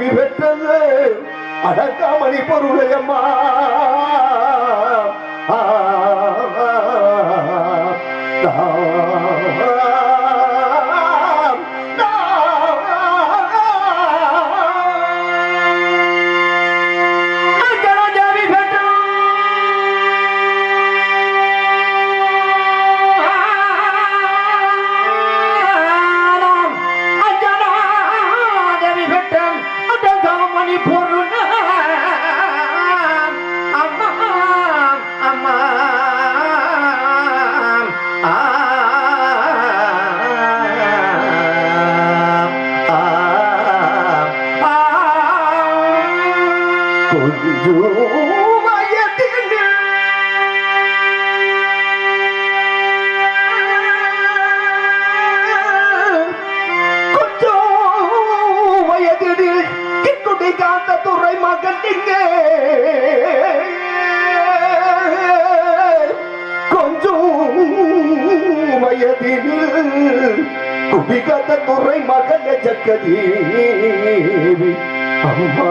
தேவி பெற்றது அடக்காமணி பொருளையம்மா குடிகாத்த துறை மகன் ஜக்கதேவி அம்மா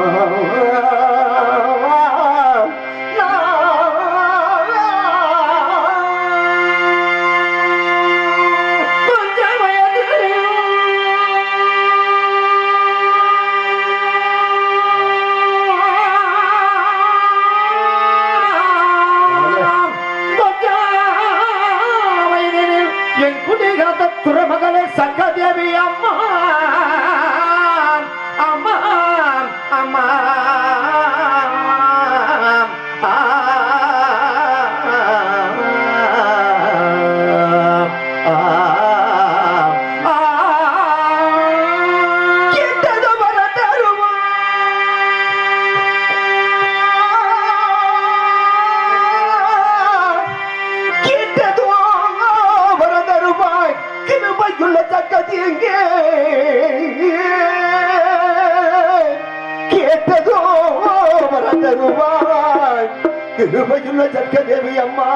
துறமகளே சக்கதேவி அம்மா அம்மா அம்மா கேட்டதோ வரதருவாய் கிருபையுள்ள ஜக்கதேவி அம்மா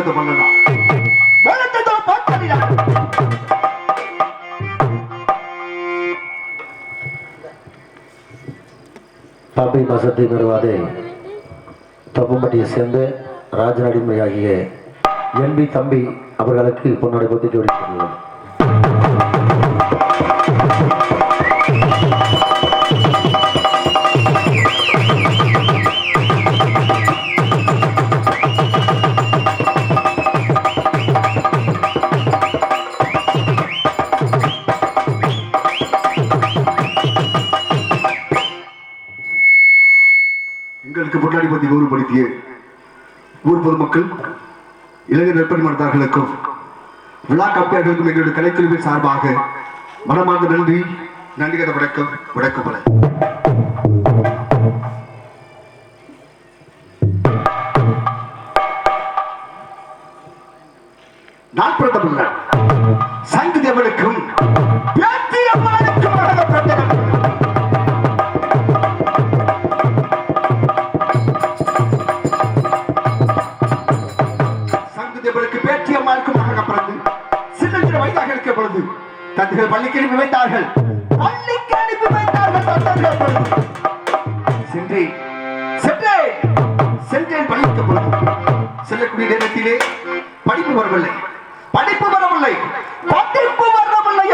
வேலைத்தது பண்ணலாம். வேலைத்ததோ பார்த்தா பாப்பை வசதி பெறுவாதே தொப்பம்பட்டியை சேர்ந்து ராஜன் அடிமையாகிய என்பி தம்பி அவர்களுக்கு பொன்னோட பற்றி ஜோடிக்கிறோம். எங்களுக்கு பொன்னாடி பற்றி கௌரவப்படுத்திய ஊர் பொதுமக்கள் இளைஞர் நற்பணி மனதார்களுக்கும் விழா காப்பியாளர்களுக்கும் எங்களுடைய கலைக்குழுவின் சார்பாக மனமார்ந்த நன்றி. நன்றிகத வணக்கம். வணக்கம் பல. நான் பிறந்தமில்ல சங்கு தேவனுக்கும் தந்தைகள் பள்ளிக்கு அனுப்பி வைத்தார்கள். சென்றேன் பள்ளிக்கு பொழுது செல்லக்கூடிய நேரத்திலே படிப்பு வரவில்லை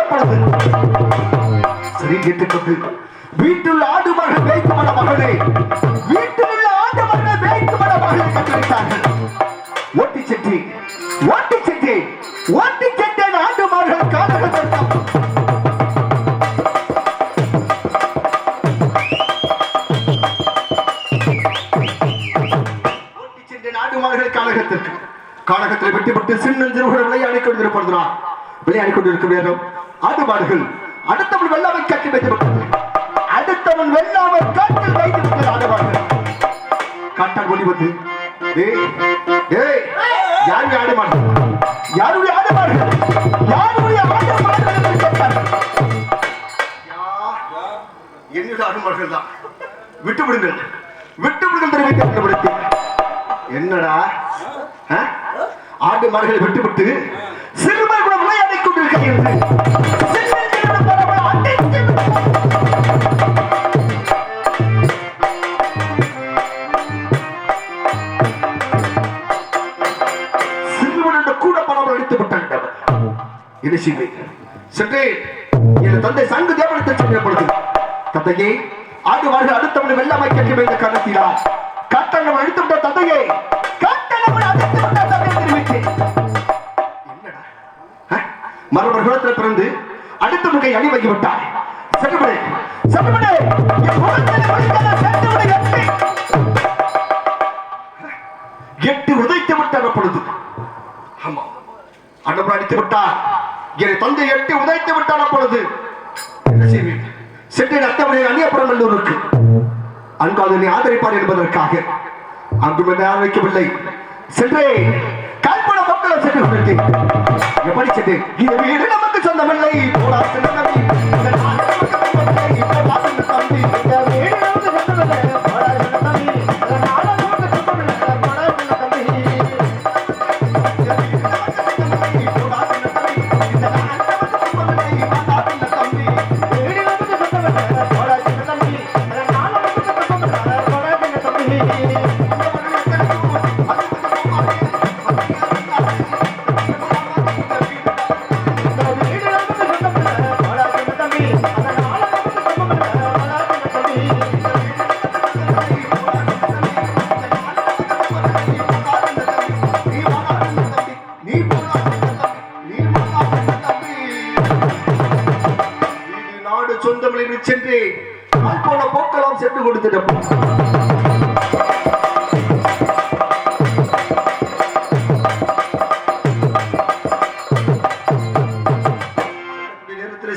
எப்பொழுது சரி கேட்டுக்கொண்டு வீட்டில் ஆடு மகள் மேய்க்கும் மன மகளே வீட்டில் உள்ள ஆடு மகளை மேய்க்கும் மன மகளை கற்றுவித்தார்கள். ஓட்டி சென்றேன் ஆண்டு மகள் காலகட்டம் காலகத்தில் வெட்டிப்பட்டு சின்னஞ்சிறுவர்கள் விளையாடிக் கொண்டிருக்கும் நேரம் ஆடு மாடுகள் அடுத்தவன் வெள்ளாமை காட்டில் வைத்துவிட்டது. அடுத்தவன் வெள்ளாமை காட்டில் வைத்துவிட்டது ஆடு மாடுகள். காட்டால் ஒளி வந்து யாருடைய ஆடு மாடுகள் யாருடைய ஆடு மாடுகள் என்னுடைய ஆடு மாடுகள் தான். விட்டு விடுங்கள் தெரிவித்து என்னடா ஆடு மாடுகளை விட்டுவிட்டு சிறுவர் கூட விளையாடிக் கொண்டிருக்கிறது. சிறுவனுடைய கூட பணம் அடித்து விட்டார். இது சிவி சற்றே என் தந்தை சங்கு தேவனத்தை சொல்லப்படுது. தந்தையே ஆடு மாடுகள் அடுத்தவனை வெள்ளாமை கட்டி வைத்த காரணத்திலா காட்டங்கள் அடித்து விட்ட தந்தையே மறுபடியும் பிறந்து அடுத்த முகை அடி வைக்கப்பட்டார். எட்டு உதைத்து விட்டார். அப்பொழுது அண்ணன் அடித்து விட்டார். என் தந்தை எட்டு உதைத்து விட்டார். அப்பொழுது என்ன செய்வேன்? சென்றேன் அத்தவரை அந்நியப்புறம் நல்லூருக்கு அன்காதனை ஆதரிப்பார் என்பதற்காக அங்கு யாரும் வைக்கவில்லை. சென்றே கல்பன மக்களை சென்று கொண்டிருக்கேன். எப்படி சென்றேன்? இது வீடு நமக்கு சொந்தமில்லை. சொந்தமில் சென்று போன போக்கெல்லாம் சென்று கொடுத்துட்டோம்.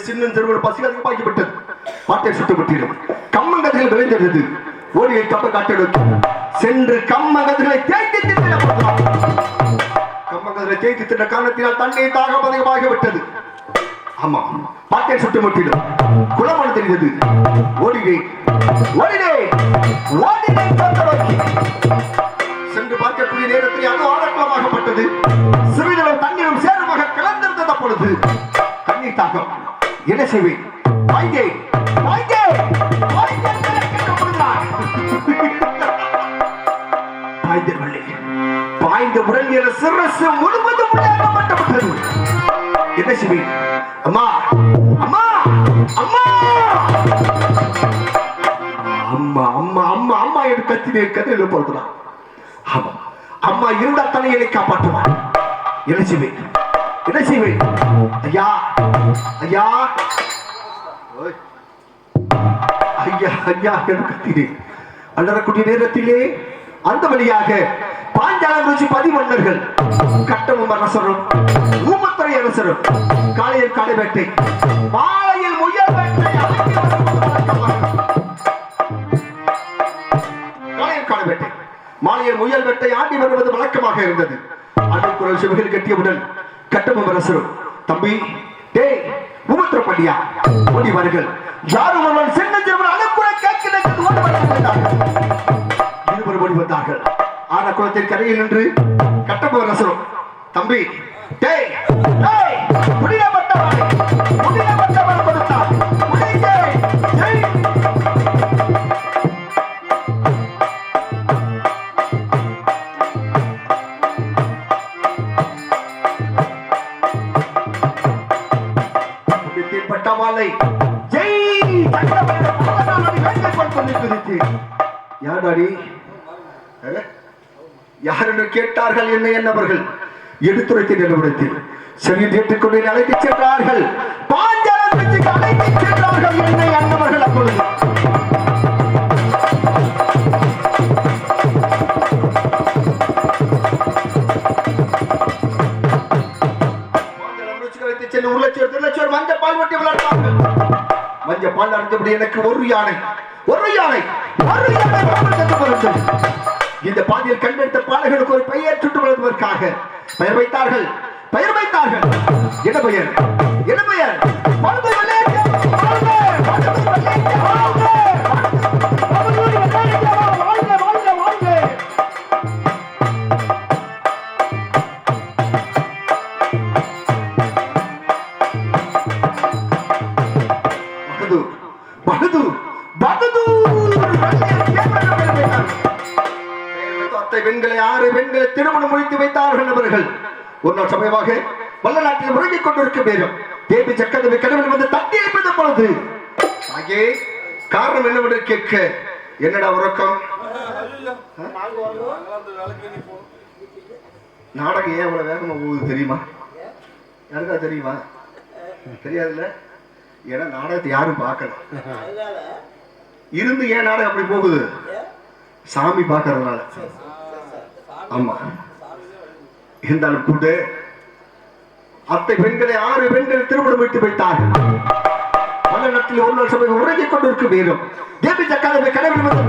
சின்னஞ்சிறுவர் பசிகள் பாய்க்கப்பட்டது. பாட்டை சுட்டுப்பட்டது. கம்மங்கதிர்கள் விளைந்தது. ஓடியை கப்ப காட்டெடுத்து சென்று கம்மங்கதிர்களை தேய்த்து திட்ட கம்மங்கதிரை தேய்த்து திட்ட காரணத்தினால் தண்ணீர் தாகம் அதிகமாகிவிட்டது. ஆமா பாட்டை சுட்டு முட்டிடும். குளமான தெரிந்தது. சென்று பார்க்கக்கூடிய நேரத்தில் அது ஆரம்பமாகப்பட்டது. செய்வேன்? வாங்கே வாங்கே வாங்கே பாய்ந்தவில்லை. பாய்ந்த உடல் என சிரசு முழுவதும் விளையாடப்பட்டது. என்ன செய்வேன்? அம்மா அம்மா அம்மா அம்மா அம்மா அம்மா அம்மா என்று கத்தினே கதையில் போடுறான். ஆமா, அம்மா இருந்தால் தானே என்னை காப்பாற்றுவார். என்ன செய்வேன்? என்ன செய்வேன்? ஐயா ஐயா ஐயா ஐயா என்று கத்தினேன். அலறக்கூடிய நேரத்திலே அந்த வழியாக பாஞ்சாலம் ருச்சி பதிமன்னர்கள் கட்டமும் அரசரும் ஊமத்துறை அரசரும் காலையில் காலை வேட்டை மாலையில் முயல் வேட்டை காலையில் காலை வேட்டை மாலையில் முயல் வேட்டை ஆண்டி வருவது வழக்கமாக இருந்தது. அண்ணன் குரல் செவிகள் கட்டியவுடன் கட்டமும் அரசரும் தம்பி டேய் ஊமத்துறை பண்டியா ஓடி வாருங்கள். யாரும் ஒருவன் சென்ன அனுப்புற கேட்கிறது ஓடி இருவர் ஓடி வந்தார்கள். ஆன குளத்தின் கரையில் நின்று கட்டமும் அரசரும் தம்பி டேய் டேய் புடியப்பட்டவன் கொடுத்தார் புடியே ஜெய் பட்டவாளை ஜெய் சக்கரவர்த்தி யாராடி யார் என்று கேட்டார்கள். என்ன என்னவர்கள் எடுத்துரைத்த நிலவரத்தில் சரி ஏற்றுக்கொண்டு அழைத்துச் சென்றார்கள். பாஞ்சாலத்துக்கு அழைத்துச் சென்றார்கள். என்னை அண்ணவர்கள் அப்பொழுது மஞ்சள் பால் வட்டி விளையாடுவார்கள். மஞ்சள் பால் அடைந்தபடி எனக்கு ஒரு யானை இந்த பாதையில் கண்டெடுத்த பாலகனுக்கு ஒரு பெயர் சுட்டு வளர்வதற்காக பெயர் வைத்தார்கள். என்ன பெயர்? என்ன பெயர்? பெண்களை 6 பெண்களை திருமணம் முடித்து வைத்தார்கள். அவர்கள் ஒரு நாள் சமயமாக வல்ல நாட்டில் உறங்கிக் கொண்டிருக்கும் நேரம் தேவி சக்கரவை கடவுள் வந்து தட்டி எழுப்பிய பொழுது ஆகே காரணம் என்னவென்று கேட்க என்னடா உறக்கம்? நாடகம் ஏன் அவ்வளவு வேகமா போகுது தெரியுமா? யாருக்கா தெரியுமா? தெரியாதுல்ல. ஏன்னா நாடகத்தை யாரும் பார்க்கல இருந்து ஏன் நாடகம் அப்படி போகுது? சாமி பார்க்கறதுனால. ஆமா, இருந்தாலும் கூட அத்தை பெண்களை 6 பெண்கள் திருமணம் விட்டு வைத்தார்கள். பல நாட்டில் ஒரு நாள் சபை உறங்கிக் கொண்டிருக்கும் நேரம் தேவி சக்கரவை கடவுள் வந்து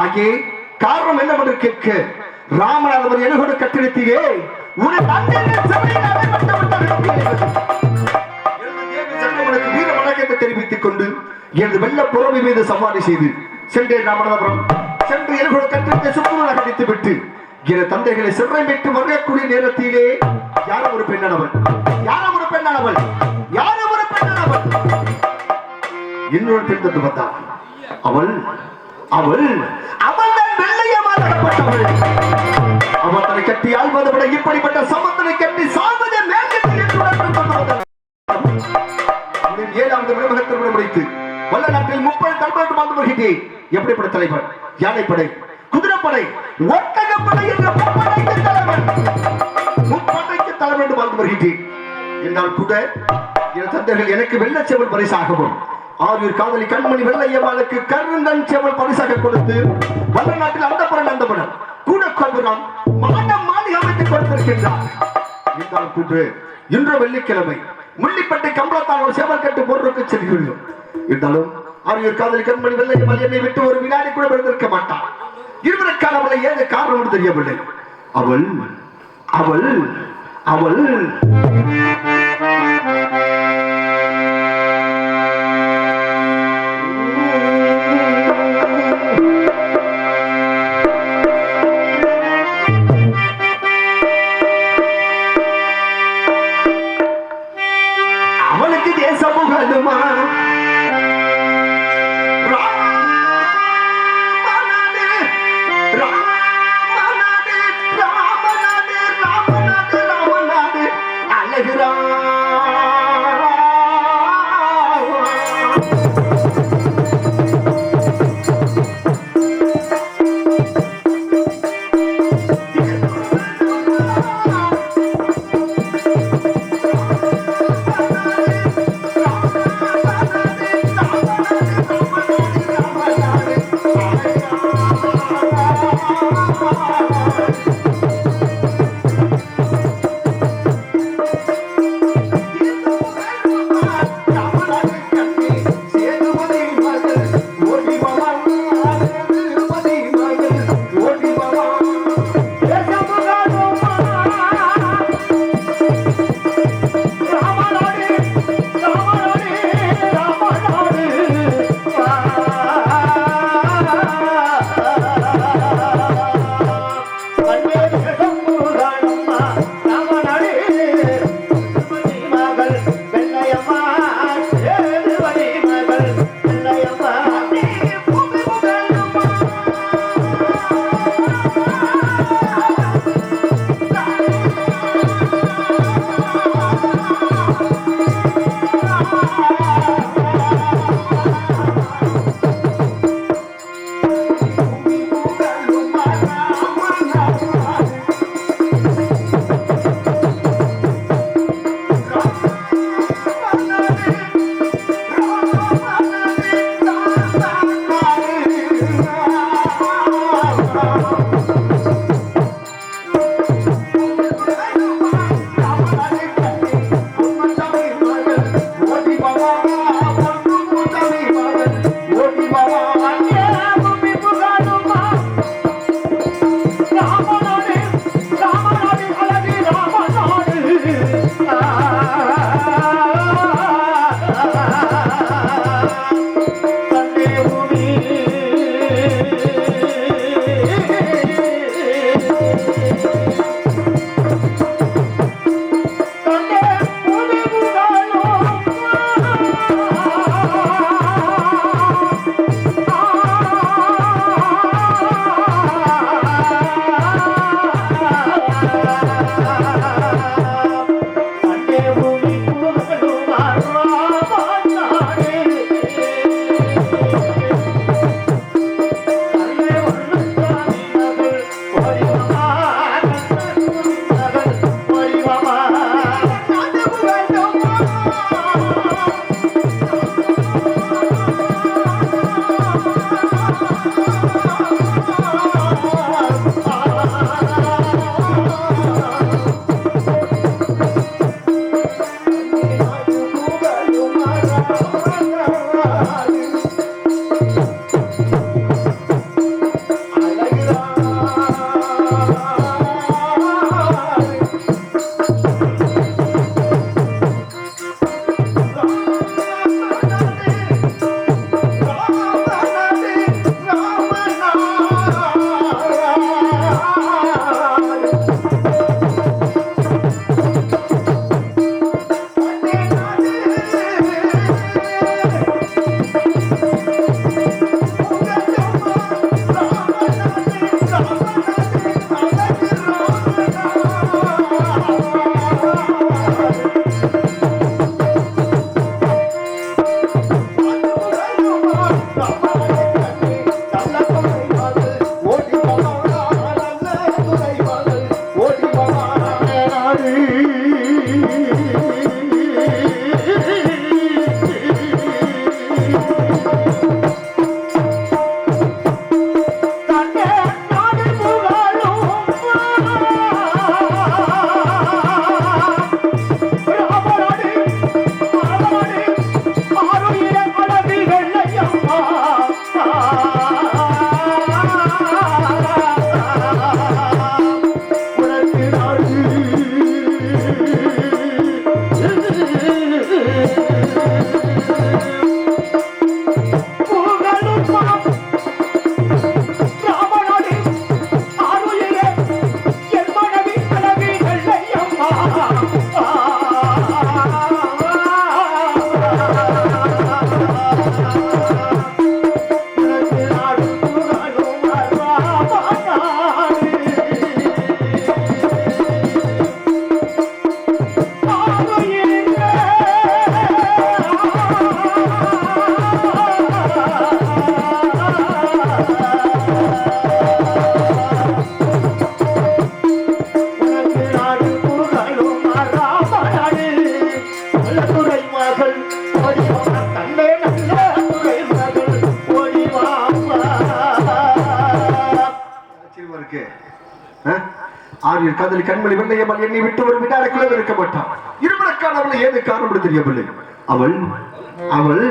ஆகிய காரணம் என்னவென்று கேட்க ராமநாதவர் எழுகோடு கட்டிடத்திலே வீர வணக்கத்தை தெரிவித்துக் கொண்டு எனது வெள்ள புறவி மீது சவாரி செய்து சென்றேன் ராமநாதபுரம். சென்று எழுகோடு கட்டிடத்தை சுற்றுலா கடித்து விட்டு என தந்தைகளை சிறை விட்டு வரக்கூடிய நேரத்திலே யாரும் ஒரு பெண்ணானவள் இன்னொரு பெண் தொட்டு வந்தாள். அவள் அவள் அவள் தான் வெள்ளையமாக்கப்பட்டவள். அவள் தன்னை கட்டி ஆழ்வதை விட இப்படிப்பட்ட சமத்தனை கட்டி சால்வதை மேற்கத்தில் என்று 7வது விடுமுகத்தில் முடித்து வல்ல நாட்டில் 30 தலைவர் வாழ்ந்து வருகிறேன். எப்படிப்பட்ட தலைவர்? யானைப்படை, குதிரைப்படை, ஒட்டகப்படை என்ற முப்படைக்கு தலைவர் என்று வாழ்ந்து வருகிறேன். என்றால் கூட என் தந்தைகள் எனக்கு வெள்ளச்செவல் பரிசாகவும் ஆரூர் காதலி கண்மணி வெள்ளையம்மாளுக்கு கருங்கண் செவல் பரிசாக கொடுத்து வல்ல நாட்டில் அந்தபுரம் கூட கொள்கிறான் மாடம் மாளிகை அமைத்துக் கொடுத்திருக்கின்றார். என்றால் கூட இன்று வெள்ளிக்கிழமை முள்ளிப்பட்டை கம்பளத்தான் ஒரு சேவல் கட்டு பொருளுக்கு செல்கிறோம். இருந்தாலும் ஆரூர் காதலி கண்மணி வெள்ளையம்மாள் என்னை விட்டு ஒரு வினாடி கூட விழுந்திருக்க மாட்டார். இருவருக்கான அவளை ஏது காரணம் தெரியவில்லை. அவள் அவள் அவள் அவள் ஆரியர் காதலி கண்மணி வெள்ளையம்மாள் என்னை விட்டு ஒரு வினாடிக்குள்ளே இருக்க மாட்டான். இருவருக்கான அவளை ஏது காரணம் தெரியவில்லை. அவள் அவள்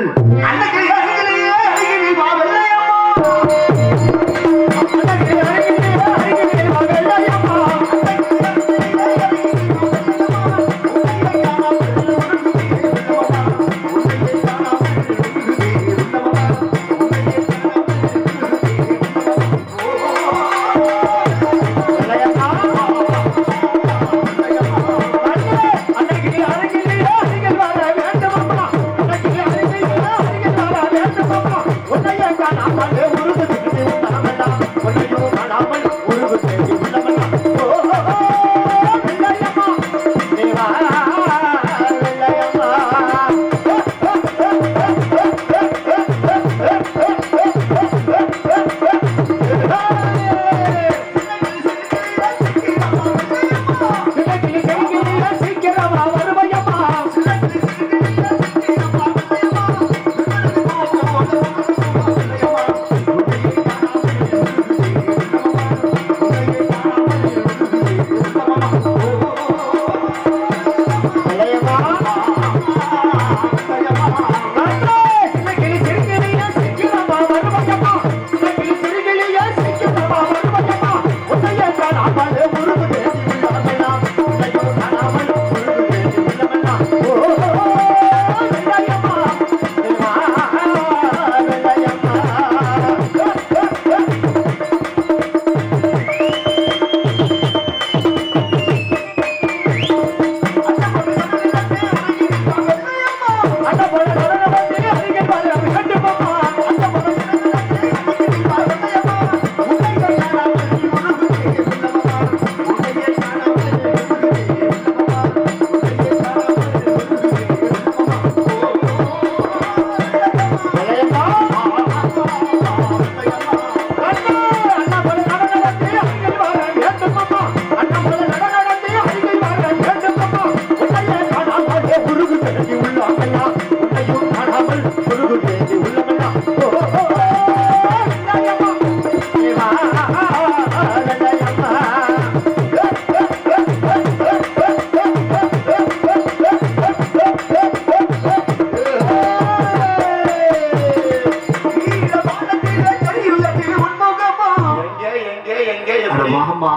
எங்க அட எப்படி வாமா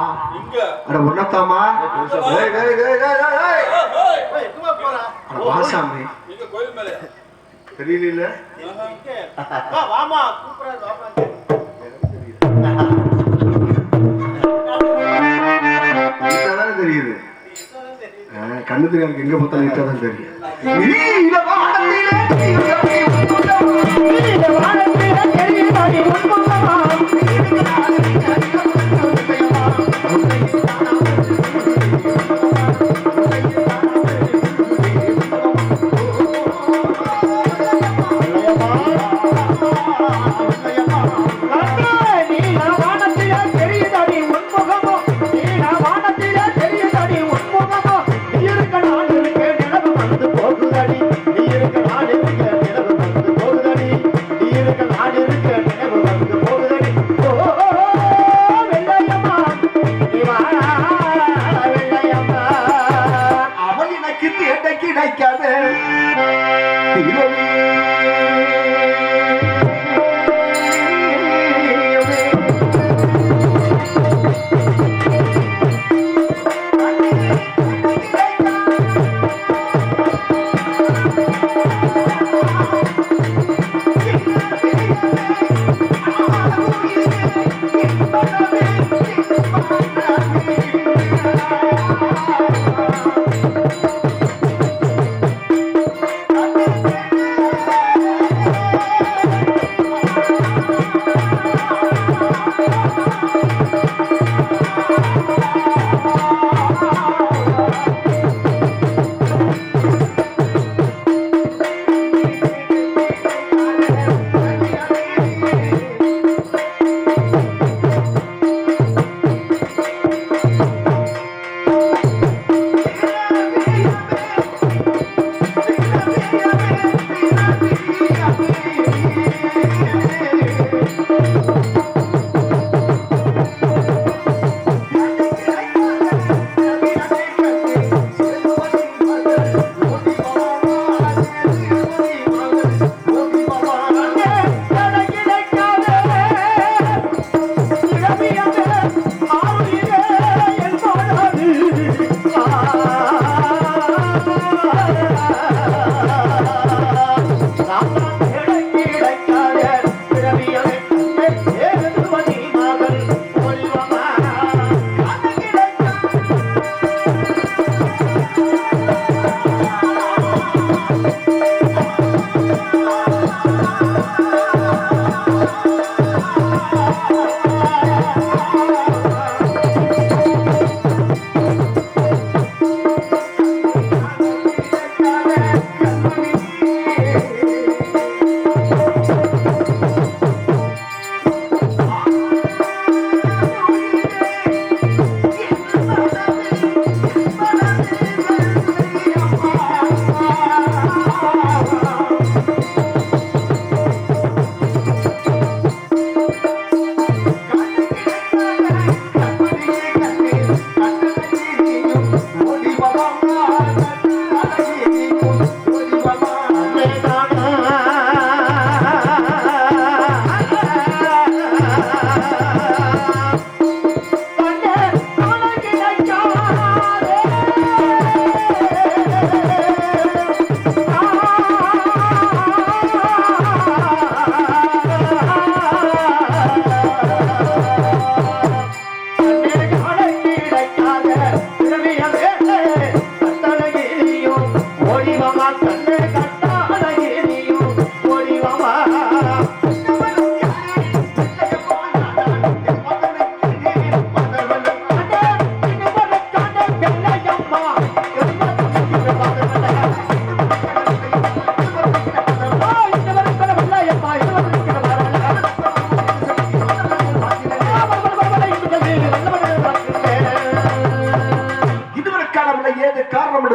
அட ஒன்னத்தாமா அட வாசாமி தெரியல வாமா கூப்பிடுறாரு வாமா இப்பதான் தெரியுது கண்ணு தெரியாது எங்க பார்த்தாலும் இப்பதான் தெரியும் நீல வானத்திலே தெரியுதாடி உன்முகமா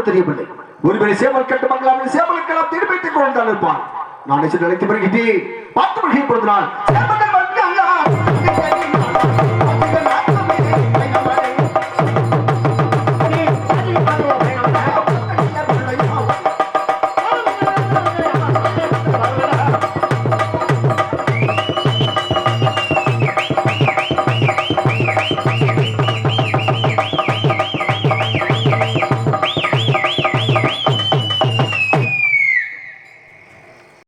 தெரியவில்லை. ஒருவேளை சேவல் கட்டு மங்களாவில் சேவலுக்கெல்லாம் திரும்பித்துக் கொண்டான் இருப்பான். நான் நினைத்து வருகிறேன் 10 மணிக்கு பொழுது நாள்